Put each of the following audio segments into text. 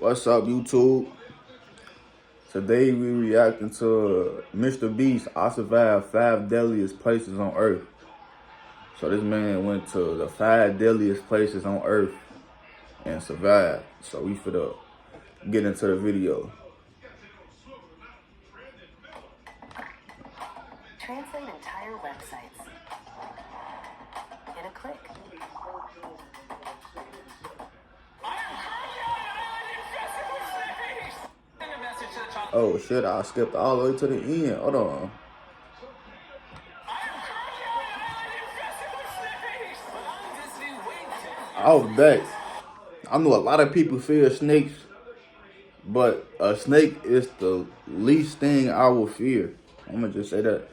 What's up, YouTube? Today we reacting to MrBeast. I survived 5 deadliest places on Earth. So this man went to the 5 deadliest places on Earth and survived. So we finna get into the video. Translate entire websites in a click. Oh shit, I skipped all the way to the end. Hold on. I was back. I know a lot of people fear snakes, but a snake is the least thing I will fear. I'm gonna just say that.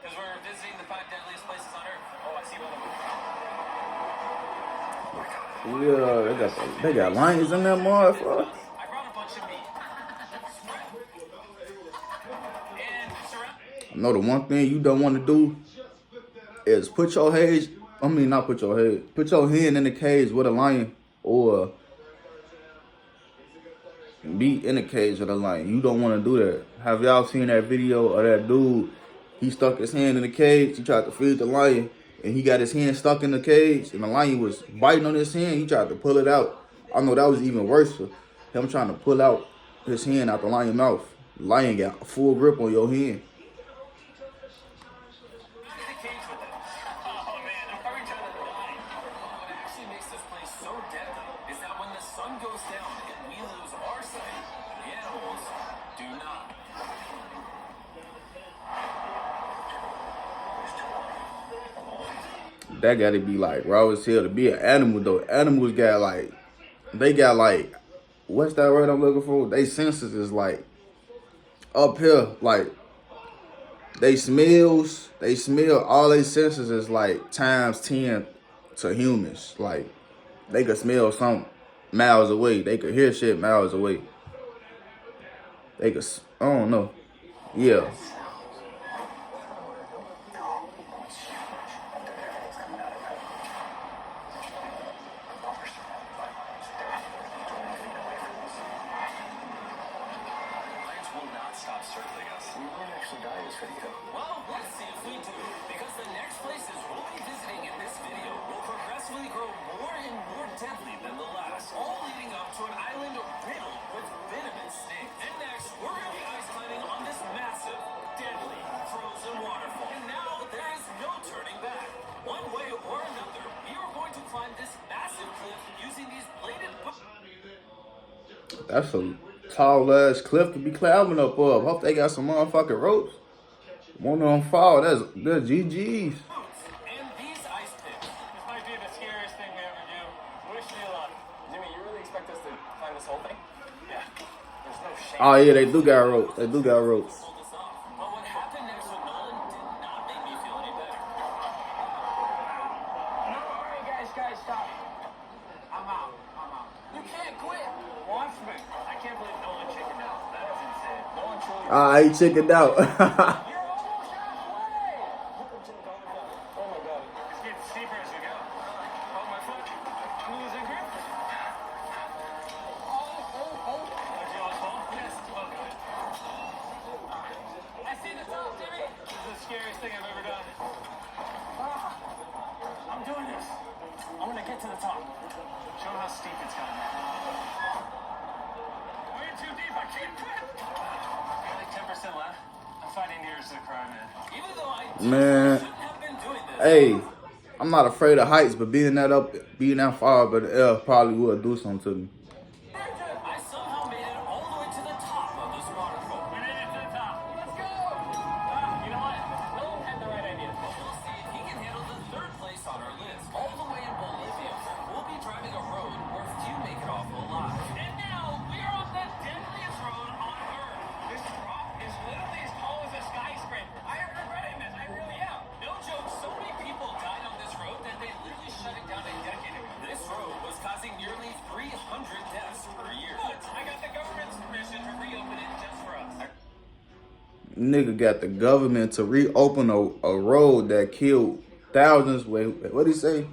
Because we're visiting the 5 deadliest places on Earth. Oh, I see one of them. Yeah, they got lions in that motherfucker. I brought a bunch of meat. I know the one thing you don't want to do is put your hand in the cage with a lion or be in the cage with a lion. You don't want to do that. Have y'all seen that video of that dude? He stuck his hand in the cage. He tried to feed the lion, and he got his hand stuck in the cage, and the lion was biting on his hand. He tried to pull it out. I know that was even worse for him trying to pull out his hand out the lion's mouth. The lion got a full grip on your hand. That gotta be like raw as hell to be an animal though. Animals got like, what's that word I'm looking for? They senses is like up here, like they smell, all they senses is like times 10 to humans. Like they could smell something miles away. They could hear shit miles away. They could, I don't know. Yeah. Stop circling us. We might actually die in this video. Well, let's see if we do. Because the next places we'll be visiting in this video will progressively grow more and more deadly than the last, all leading up to an island riddled with venomous snakes. And next, we're going to be ice climbing on this massive, deadly, frozen waterfall. And now there is no turning back. One way or another, we are going to climb this massive cliff using these bladed books. That's a tall ass cliff to be climbing up of. Hope they got some motherfucking ropes. One of them fall. That's GG's. And these ice picks. This might be the scariest thing we ever do. Wish me luck. Jimmy, you really expect us to climb this whole thing? Yeah. There's no shame. Oh yeah, they do got ropes. They do got ropes. But what happened next with Nolan did not make me feel any better. No, alright guys, stop. I'm out. You can't quit. Watch me. I can't believe Nolan chickened out. That is insane. Nolan truly. He chickened out. You're almost halfway. Oh my god. It's getting steeper as we go. Oh my foot. I'm losing grip. Oh. Did you all fall? Yes. Oh good. I see the top, Jimmy. This is the scariest thing I've ever done. I'm doing this. I'm gonna get to the top. Show them how steep it's going. I'm in too deep. I can't quit. Only 10% left. I'm fighting tears to the cry, man. Even though I shouldn't have been doing this. Hey, I'm not afraid of heights, but being that far but the air probably would do something to me. I somehow made it all the way to the top of this waterfall. We made it to the top. Let's go. You know what? Nolan had the right idea. But we'll see if he can handle the 3rd place on our list. All the way in Bolivia. We'll be driving a road where few make it off alive. And now we are on the deadliest road on Earth. This rock is literally as tall as a skyscraper. I am regretting this. I really nigga got the government to reopen a road that killed thousands. Wait, what did he say?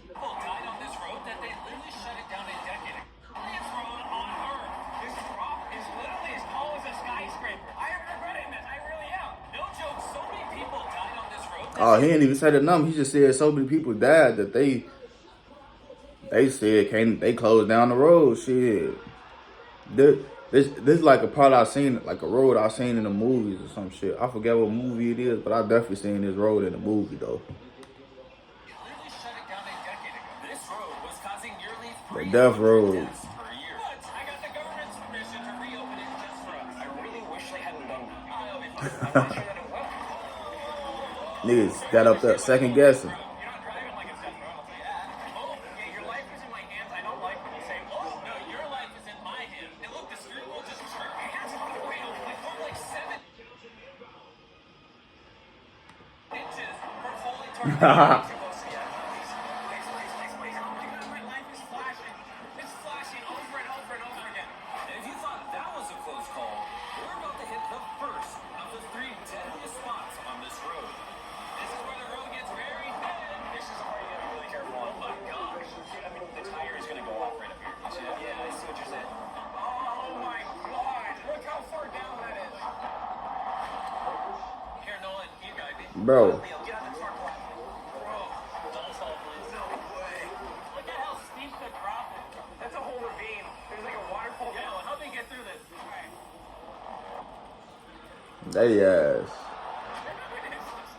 People died on this road that they literally shut it down a decade ago. This road on Earth, this rock is literally as tall as a skyscraper. I am regretting this. I really am. No joke. So many people died on this road. Oh, he didn't even say the number. He just said so many people died that they said they closed down the road. Shit. This is like a part I seen, like a road I seen in the movies or some shit. I forget what movie it is, but I definitely seen this road in the movie though. Literally shut it down a decade ago. This road was causing nearly The death road. deaths per year. But I got the government's permission to reopen it just for us. I really wish they hadn't done that. I'll be fine. I'm not sure that it will. Niggas got up there second guessing. You're not driving like it's death row, I'll tell you that. Oh, yeah, your life is in my hands. I don't like when you say, oh, no, your life is in my hands. And look, the steering wheel just turned hands on the wheel. Like 7 inches for fully turning. It's flashing over and over and over again. And if you thought that was a close call, we're about to hit the first of the 3 deadliest spots on this road. This is where the road gets very bad. This is where you gotta be really careful. Oh my gosh. I mean, the tire is gonna go off right up here. Yeah, I see what you're saying. Oh my god. Look how far down that is. Here, Nolan, you guide me. Bro. Get out the truck. Bro, don't fall, please. No way. Look at how steep the drop is. That's a whole ravine. There's like a waterfall. Yeah, well, help me get through this. All right. They ass. It's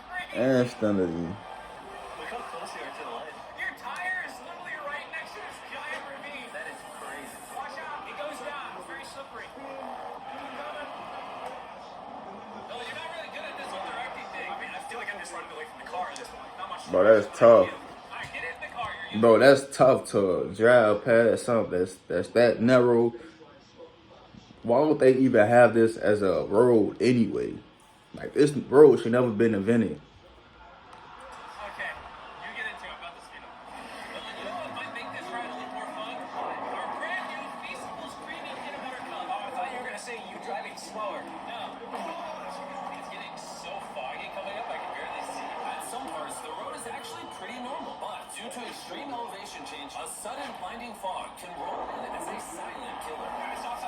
crazy. Instantly. Look how close you are to the ledge. Your tire is literally right next to this giant ravine. That is crazy. Watch out. It goes down. It's very slippery. No, you're not really good at this whole directing thing. I mean, I feel like I'm just running away from the car at this point. Not much. Bro, that's tough. All right, get in the car. You're Bro, that's tough to drive past something that's that narrow. Why would they even have this as a road anyway? Like, this road should never been invented. Okay, you get into it about the speed up. But you know what might make this ride a little more fun? Our brand new Feastables Creamy Peanut Butter Cup. Oh, I thought you were going to say you driving slower. No. It's getting so foggy coming up, I can barely see. At some parts, the road is actually pretty normal. But due to extreme elevation change, a sudden blinding fog can roll in as a silent killer. Stop.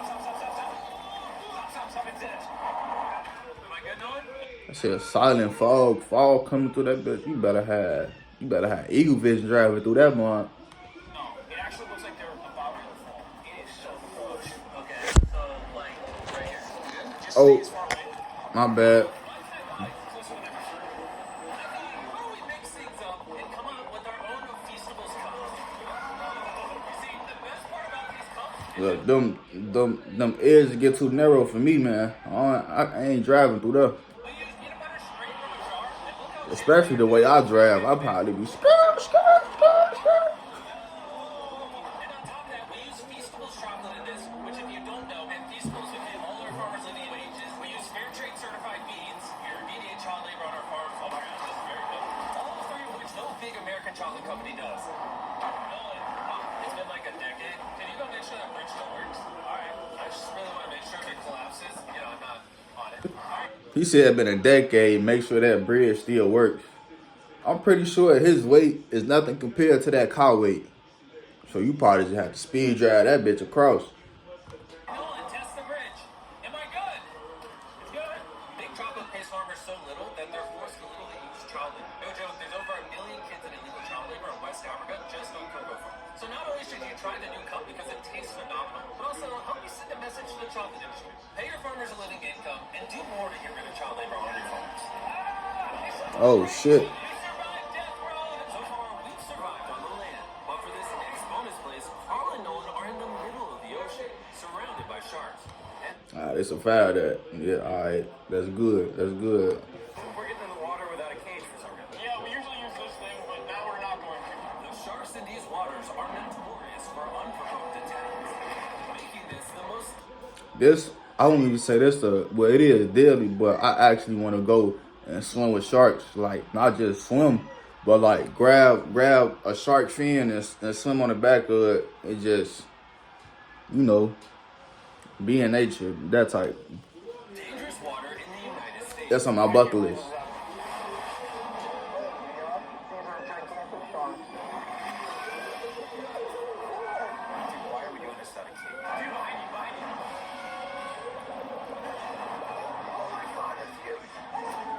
Stop, it's it. Am I good, Nolan? I said silent fog coming through that bitch. You better have eagle vision driving through that one. No, it actually looks like they're about to fall. It is so close. Okay, so like right here. Good. Just Oh. stay as far away. My bad. Closer than ever. Why don't we mix things up and come up with our own Feastables cup? You see, the best part about these cups is Look, them edges get too narrow for me, man. I ain't driving through there. we use peanut butter straight from a jar, and look how Especially the way I drive. I probably be skirt. And on top of that, we use Feastables chocolate in this, which if you don't know, and Feastables we pay all our farmers living wages. We use fair trade certified beans, your immediate child labor on our farms. Oh my gosh, this is very good. All 3 of which no big American chocolate company does. Nolan, it's been like a decade. Can you go make sure that bridge still works? Alright, I just really want to make sure if it collapses, you know, I'm not on it. Alright. He said it's been a decade. Make sure that bridge still works. I'm pretty sure his weight is nothing compared to that car weight. So you probably just have to speed drive that bitch across. Nolan, test the bridge. Am I good? It's good. Big chocolate pays farmers so little that they're forced to literally use child labor. No joke, there's over 1 million kids in illegal child labor in West Africa just on cocoa farms. So not only should you try the new cup because it tastes phenomenal, but also help me send a message to the chocolate industry. Pay your farmers a living income and do more to get rid of child labor on your farms. Oh shit. We survived death row. So far, we've survived on the land. But for this next bonus place, Carl and Nolan are in the middle of the ocean, surrounded by sharks. And Alright, it's a foul that. Yeah, alright. That's good. That's good. we're getting in the water without a cage for some reason. Yeah, we usually use this thing, but now we're not going to. The sharks in these waters are notorious for unprovoked attacks, making this the most I won't even say this, well, it is deadly, but I actually want to go and swim with sharks. Like, not just swim, but like grab a shark fin and swim on the back of it. And just, be in nature, that type. dangerous That's on my bucket list. Why are we doing this without a cape? Dude, behind you, behind you. Oh my God, it's huge. I don't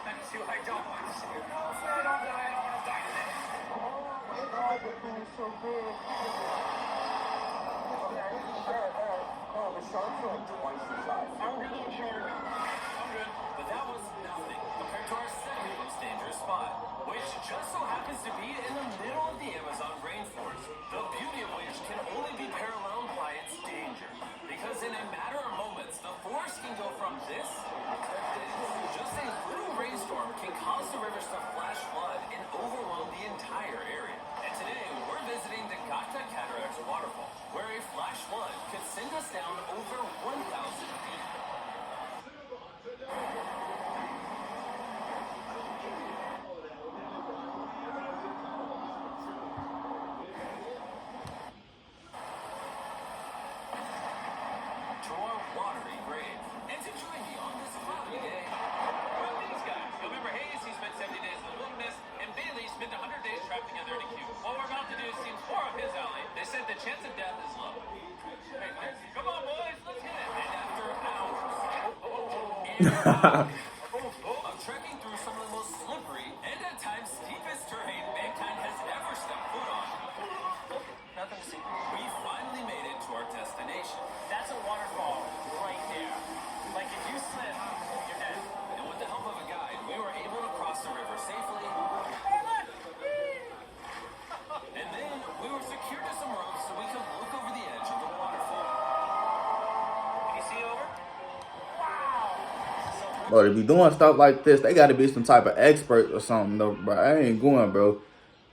want to. I don't want to. Hopefully I don't die. I don't want to die today. Oh my God, this thing is so big. Oh, the sharks are like twice the size. I'm good. I'm good. But that was nothing compared to our second most dangerous spot, which just so happens to be in the middle of the Amazon rainforest. The beauty of which can only be paralleled by its danger. Because in a matter of moments, the forest can go from this to this. Just a little rainstorm can cause the rivers to flash flood and overwhelm the entire area. And today, we're visiting the Gata Cataracts waterfall, where a flash flood could send us down over 1,000 feet. To our watery grave. And to join me on this cloudy day. Well, these guys. You'll remember Hayes, he spent 70 days in the wilderness, and Bailey spent 100 days trapped together in a cube. What we're about to do seems more up his alley. They said the chance of death is low. Hey, come on, boys, let's hit it. And after hours of trekking through some of the most slippery and at times steepest terrain mankind has ever stepped foot on, nothing to see. We finally made it to our destination. That's a waterfall right there. Like if you slip, you're dead. And with the help of a guide, we were able to cross the river safely. And then we were secured to some ropes so we could look over the edge of the waterfall. Can you see over? Wow! Bro, to be doing stuff like this, they got to be some type of expert or something, though, bro. I ain't going, bro.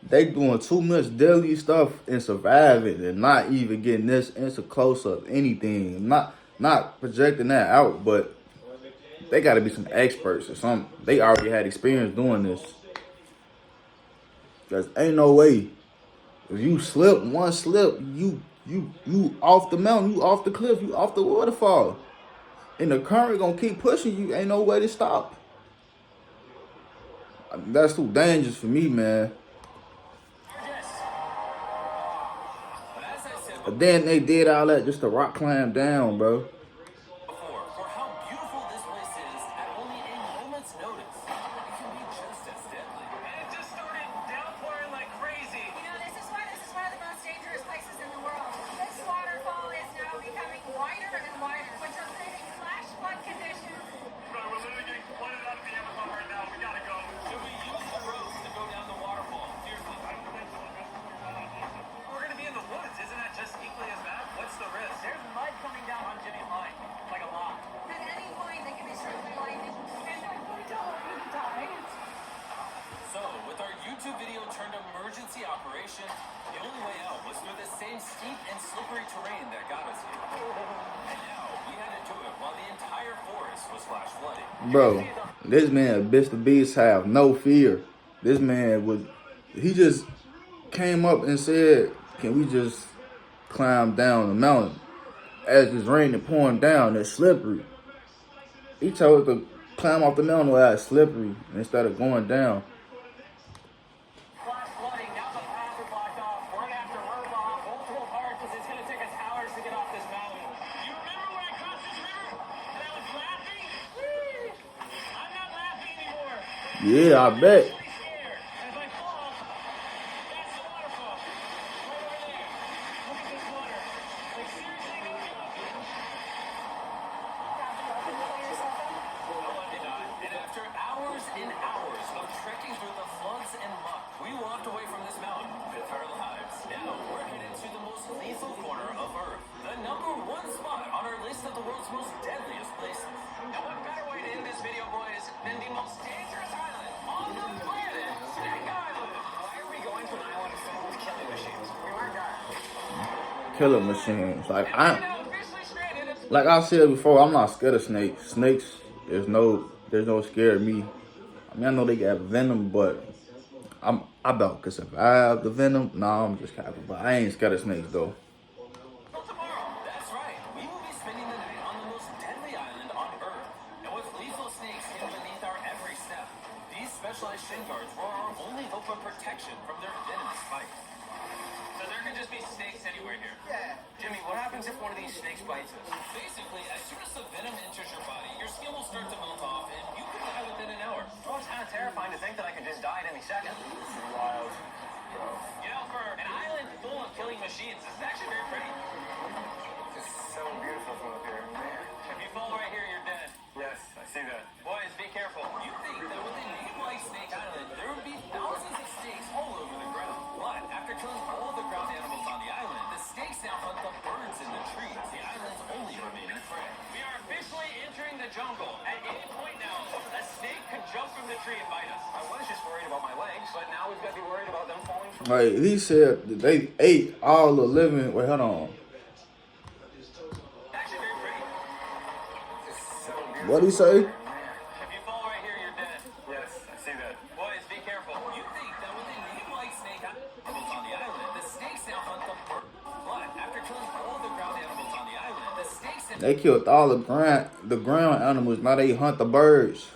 They doing too much daily stuff and surviving and not even getting this inch close of anything. Not projecting that out, but they got to be some experts or something. They already had experience doing this. Cause ain't no way. If you slip, one slip, you off the mountain, you off the cliff, you off the waterfall. And the current gonna keep pushing you. Ain't no way to stop. That's too dangerous for me, man. But then they did all that just to rock climb down, bro. For how beautiful this place is at only a moment's notice. It can be just as deadly. And it just started downpouring like crazy. You know, this is one of the most dangerous places in the world. This waterfall is now becoming wider and wider, which are creating flash flood conditions. Bro, we're literally getting flooded out of the Amazon right now. We gotta go. Should we use the ropes to go down the waterfall? Seriously. We're gonna be in the woods. Isn't that just equally as bad? What's the risk? There's mud coming down on Jimmy's line. Like a lot. At any point, they can be struck by lightning, and they're going to die. So, with our YouTube video turned emergency operation, the only way out was through the same steep and slippery terrain that got us here. And now, we had to do it while the entire forest was flash flooding. Bro, this man, MrBeast, have no fear. This man he just came up and said, can we just climb down the mountain? As it's raining, pouring down, it's slippery. He told us to climb off the mountain while it's slippery instead of going down. Flash flooding, now the path is blocked off. We're gonna have to rope off multiple parts because it's gonna take us hours to get off this mountain. You remember when I crossed this river and I was laughing? I'm not laughing anymore. Yeah, I bet. I'm really scared. And if I fall, that's the waterfall. Right over there. Look at this water. Like seriously, no joke. No one did not. And after hours and hours of trekking through the floods and muck, we walked away from this mountain with our lives. Now we're headed to the most lethal corner of Earth, the #1 spot on our list of the world's most deadliest places. And what better way to end this video, boys, than the most dangerous island on the planet, Snake Island? Why are we going to an island filled with killing machines? We weren't done. Killer machines. We're now officially stranded. Like I said before, I'm not scared of snakes. Snakes, there's no scare of me. I mean, I know they got venom, but I about could survive the venom. Nah, I'm just capping, but I ain't scared of snakes though. Tomorrow, that's right. We will be spending the night on the most deadly specialized shin guards were our only hope of protection from their venomous bites. So there could just be snakes anywhere here. Yeah. Jimmy, what happens if one of these snakes bites us? Basically, as soon as the venom enters your body, your skin will start to melt off, and you could die within an hour. Well, it's kind of terrifying to think that I could just die at any second. This is wild. You know, for an island full of killing machines, this is actually very pretty. It's so beautiful from up here. Man. If you fall right here, you're dead. Yes, I see that. Boys, be careful. You think that with a name like Snake Island, there would be thousands of snakes all over the ground. But after killing all of the ground animals on the island, the snakes now hunt the birds in the trees, the island's only remaining prey. We are officially entering the jungle. At any point now, a snake could jump from the tree and bite us. I was just worried about my legs, but now we've got to be worried about them falling from... Like, he said that they ate all the living. Wait, hold on. Actually, very pretty. It's so beautiful. What'd he say? If you fall right here, you're dead. Yes, I see that. Boys, be careful. You think that with a name like Snake Animals on the island, the snakes now hunt the birds. But after killing all of the ground animals on the island, the snakes... They killed all the ground animals. Now they hunt the birds.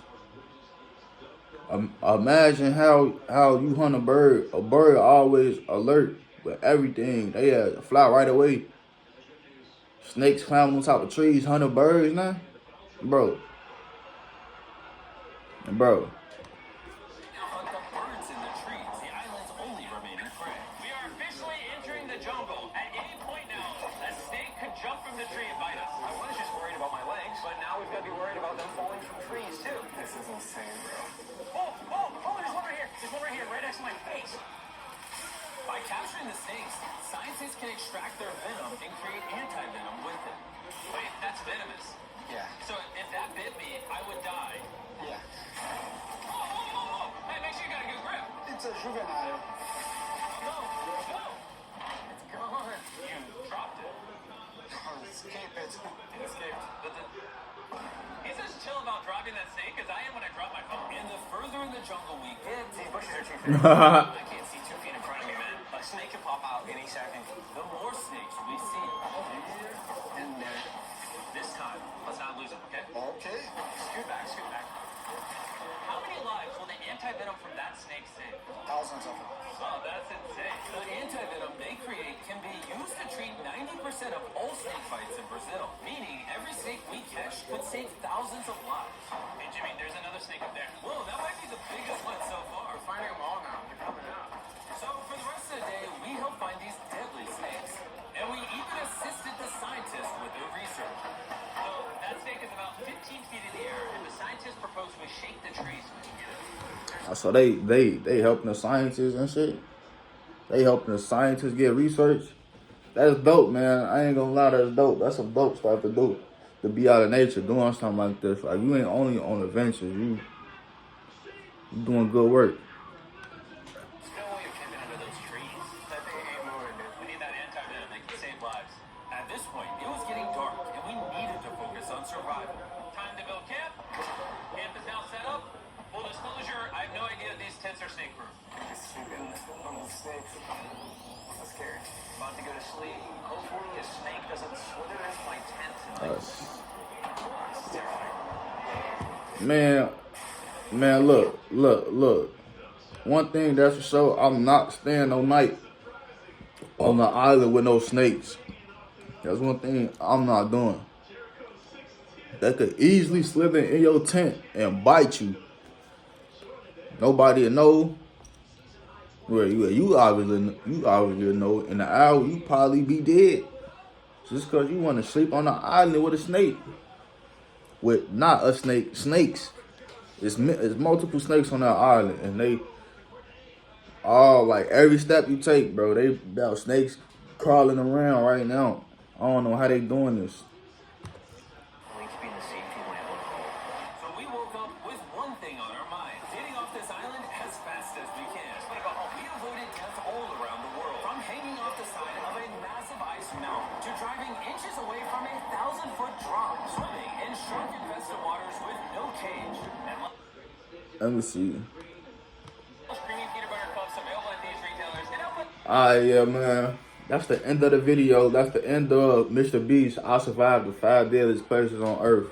Imagine how you hunt a bird. A bird always alert with everything. They fly right away. Snakes climbing on top of trees, hunting birds now, bro. Bro. Hunt the birds in the trees, the island's only remaining prey. We are officially entering the jungle. At any point now, a snake could jump from the tree and bite us. I was just worried about my legs, but now we've got to be worried about them falling from trees, too. This is insane, bro. Oh, there's one right here. There's one right here, right next to my face. By capturing the snakes, scientists can extract their venom and create anti-venom with it. Wait, that's venomous. Yeah. So if that bit me, I would die. Yeah. Whoa. Hey, make sure you got a good grip. It's a juvenile. No. It's gone. You dropped it. Escape it. It escaped. He's as chill about dropping that snake as I am when I drop my phone. And the further in the jungle we get, These bushes are too thick. I can't see 2 feet in front of me, man. A snake could pop out any second. the more snakes we see. And there. This time, let's not lose it, okay? Okay. Scoot back. How many lives will the anti-venom from that snake save? Thousands of them. Oh, that's insane. The anti-venom they create can be used to treat 90% of all snake bites in Brazil, meaning every snake we catch could save thousands of lives. Hey, Jimmy, there's another snake up there. Whoa, that might be the biggest one so far. We're finding them all now. They're coming out. So for the rest of the day, we help find these deadly snakes. And we even assisted the scientists with their research. So that snake is about 15 feet in the air, and the scientists propose we shake the trees so we can get it. So they helping the scientists and shit. They helping the scientists get research. That's dope, man. I ain't gonna lie, that's dope. That's some dope stuff to do. To be out of nature doing something like this. Like, you ain't only on adventures. You doing good work. There's no way of getting under those trees. That thing ain't moving, dude. We need that anti-venom that can save lives. At this point, it was getting dark, and we needed to focus on survival. Time to build camp. Camp is now set up. Full disclosure, I have no idea if these tents are snake-proof. Just sleeping on the snakes. That's scary. About to go to sleep. Hopefully a snake doesn't slither into my tent. It's terrifying. Man, look. One thing that's for sure, I'm not staying no night on the island with no snakes. That's one thing I'm not doing. They could easily slither in your tent and bite you. Nobody will know. Well, you obviously know. In an hour, you probably be dead. Just because you want to sleep on the island with a snake. With not a snake, snakes. It's multiple snakes on that island, and they all, like, every step you take, bro, they got snakes crawling around right now. I don't know how they doing this. Links being the safety lamp. So we woke up with one thing on our minds: getting off this island as fast as we can. Think about how we avoided death all around the world, from hanging off the side of a massive ice mountain to driving inches away from a 1,000-foot drop, swimming in shark-infested waters with no cage, and Let me see. creamy peanut butter cups available at these retailers. And output. Alright, yeah, man. That's the end of the video. That's the end of MrBeast. I survived the 5 deadliest places on Earth.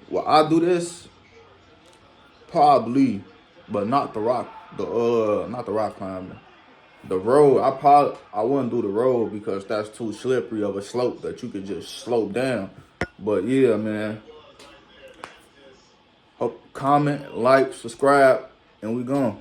Will I do this? Probably. but not the rock. Not the rock climbing. The road, I wouldn't do the road because that's too slippery of a slope that you could just slope down. But yeah, man. Hope, comment, like, subscribe, and we gone.